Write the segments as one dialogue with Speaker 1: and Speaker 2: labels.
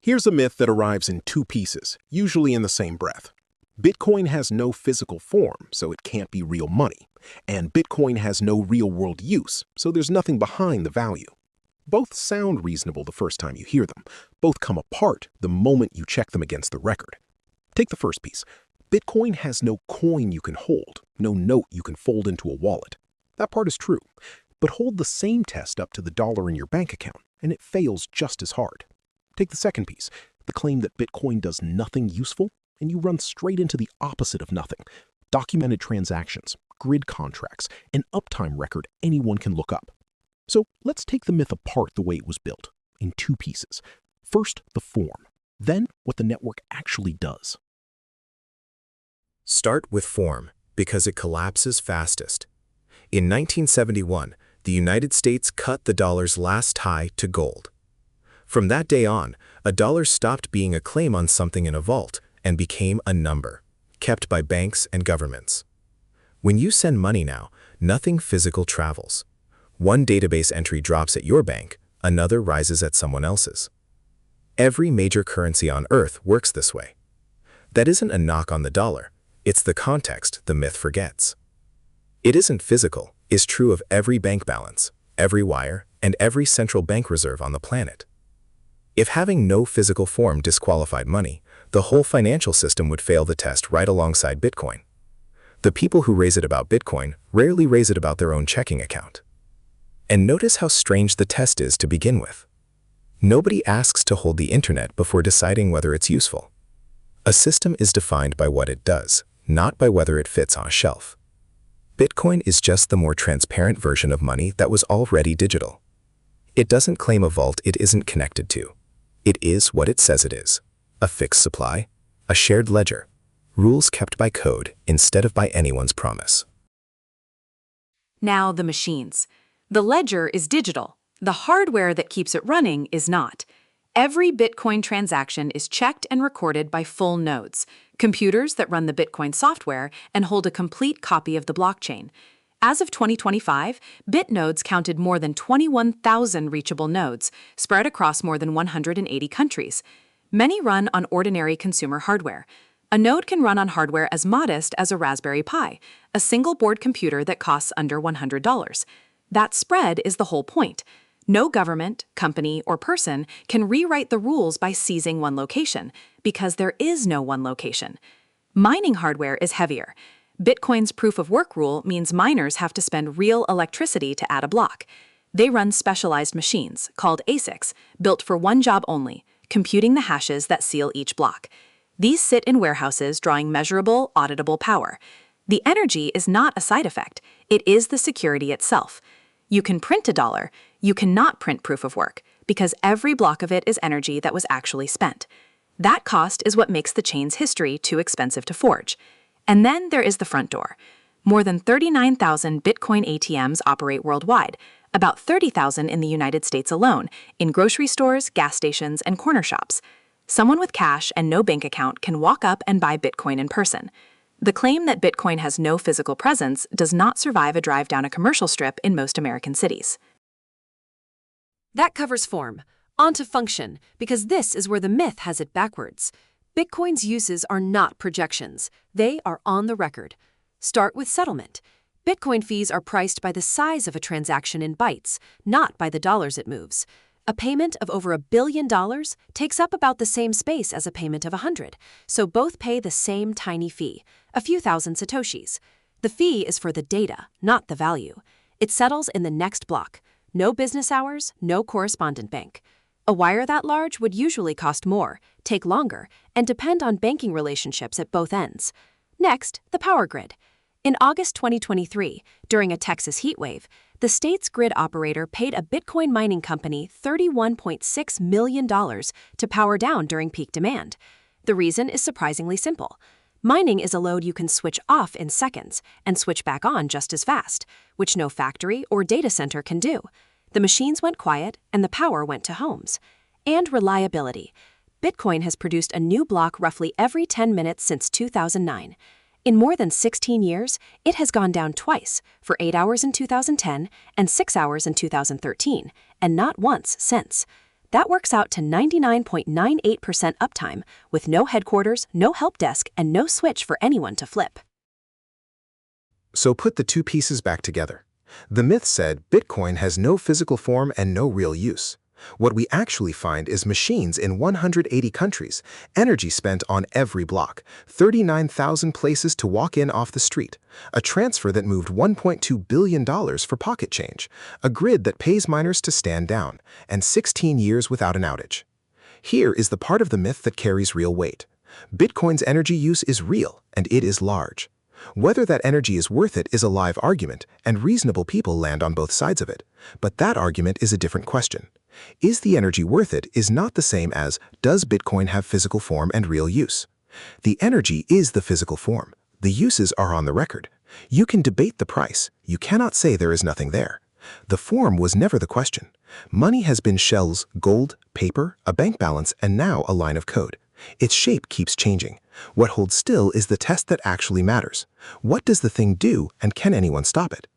Speaker 1: Here's a myth that arrives in two pieces, usually in the same breath. Bitcoin has no physical form, so it can't be real money. And Bitcoin has no real-world use, so there's nothing behind the value. Both sound reasonable the first time you hear them. Both come apart the moment you check them against the record. Take the first piece. Bitcoin has no coin you can hold, no note you can fold into a wallet. That part is true. But hold the same test up to the dollar in your bank account, and it fails just as hard. Take the second piece, the claim that Bitcoin does nothing useful, and you run straight into the opposite of nothing. Documented transactions, grid contracts, an uptime record anyone can look up. So let's take the myth apart the way it was built, in two pieces. First, the form, then what the network actually does.
Speaker 2: Start with form, because it collapses fastest. In 1971, the United States cut the dollar's last tie to gold. From that day on, a dollar stopped being a claim on something in a vault and became a number, kept by banks and governments. When you send money now, nothing physical travels. One database entry drops at your bank, another rises at someone else's. Every major currency on Earth works this way. That isn't a knock on the dollar, it's the context the myth forgets. It isn't physical is true of every bank balance, every wire, and every central bank reserve on the planet. If having no physical form disqualified money, the whole financial system would fail the test right alongside Bitcoin. The people who raise it about Bitcoin rarely raise it about their own checking account. And notice how strange the test is to begin with. Nobody asks to hold the internet before deciding whether it's useful. A system is defined by what it does, not by whether it fits on a shelf. Bitcoin is just the more transparent version of money that was already digital. It doesn't claim a vault it isn't connected to. It is what it says it is: a fixed supply, a shared ledger, rules kept by code instead of by anyone's promise.
Speaker 3: Now the machines. The ledger is digital. The hardware that keeps it running is not. Every Bitcoin transaction is checked and recorded by full nodes, computers that run the Bitcoin software and hold a complete copy of the blockchain. As of 2025, BitNodes counted more than 21,000 reachable nodes, spread across more than 180 countries. Many run on ordinary consumer hardware. A node can run on hardware as modest as a Raspberry Pi, a single-board computer that costs under $100. That spread is the whole point. No government, company, or person can rewrite the rules by seizing one location, because there is no one location. Mining hardware is heavier. Bitcoin's proof-of-work rule means miners have to spend real electricity to add a block. They run specialized machines, called ASICs, built for one job only: computing the hashes that seal each block. These sit in warehouses drawing measurable, auditable power. The energy is not a side effect. It is the security itself. You can print a dollar. You cannot print proof of work, because every block of it is energy that was actually spent. That cost is what makes the chain's history too expensive to forge. And then there is the front door. More than 39,000 Bitcoin ATMs operate worldwide, about 30,000 in the United States alone, in grocery stores, gas stations, and corner shops. Someone with cash and no bank account can walk up and buy Bitcoin in person. The claim that Bitcoin has no physical presence does not survive a drive down a commercial strip in most American cities.
Speaker 4: That covers form. On to function, because this is where the myth has it backwards. Bitcoin's uses are not projections. They are on the record. Start with settlement. Bitcoin fees are priced by the size of a transaction in bytes, not by the dollars it moves. A payment of over $1 billion takes up about the same space as a payment of 100, so both pay the same tiny fee, a few thousand satoshis. The fee is for the data, not the value. It settles in the next block. No business hours, no correspondent bank. A wire that large would usually cost more, take longer, and depend on banking relationships at both ends. Next, the power grid. In August 2023, during a Texas heat wave, the state's grid operator paid a Bitcoin mining company $31.6 million to power down during peak demand. The reason is surprisingly simple. Mining is a load you can switch off in seconds and switch back on just as fast, which no factory or data center can do. The machines went quiet and the power went to homes. And reliability. Bitcoin has produced a new block roughly every 10 minutes since 2009. In more than 16 years, it has gone down twice, for 8 hours in 2010 and 6 hours in 2013, and not once since. That works out to 99.98% uptime, with no headquarters, no help desk, and no switch for anyone to flip.
Speaker 2: So put the two pieces back together. The myth said Bitcoin has no physical form and no real use. What we actually find is machines in 180 countries, energy spent on every block, 39,000 places to walk in off the street, a transfer that moved $1.2 billion for pocket change, a grid that pays miners to stand down, and 16 years without an outage. Here is the part of the myth that carries real weight. Bitcoin's energy use is real, and it is large. Whether that energy is worth it is a live argument, and reasonable people land on both sides of it. But that argument is a different question. Is the energy worth it is not the same as, does Bitcoin have physical form and real use? The energy is the physical form. The uses are on the record. You can debate the price. You cannot say there is nothing there. The form was never the question. Money has been shells, gold, paper, a bank balance, and now a line of code. Its shape keeps changing. What holds still is the test that actually matters. What does the thing do, and can anyone stop it?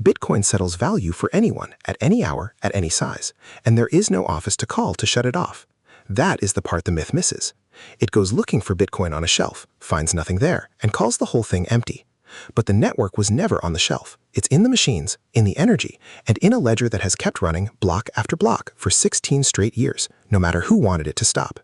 Speaker 2: Bitcoin settles value for anyone, at any hour, at any size, and there is no office to call to shut it off. That is the part the myth misses. It goes looking for Bitcoin on a shelf, finds nothing there, and calls the whole thing empty. But the network was never on the shelf. It's in the machines, in the energy, and in a ledger that has kept running block after block for 16 straight years, no matter who wanted it to stop.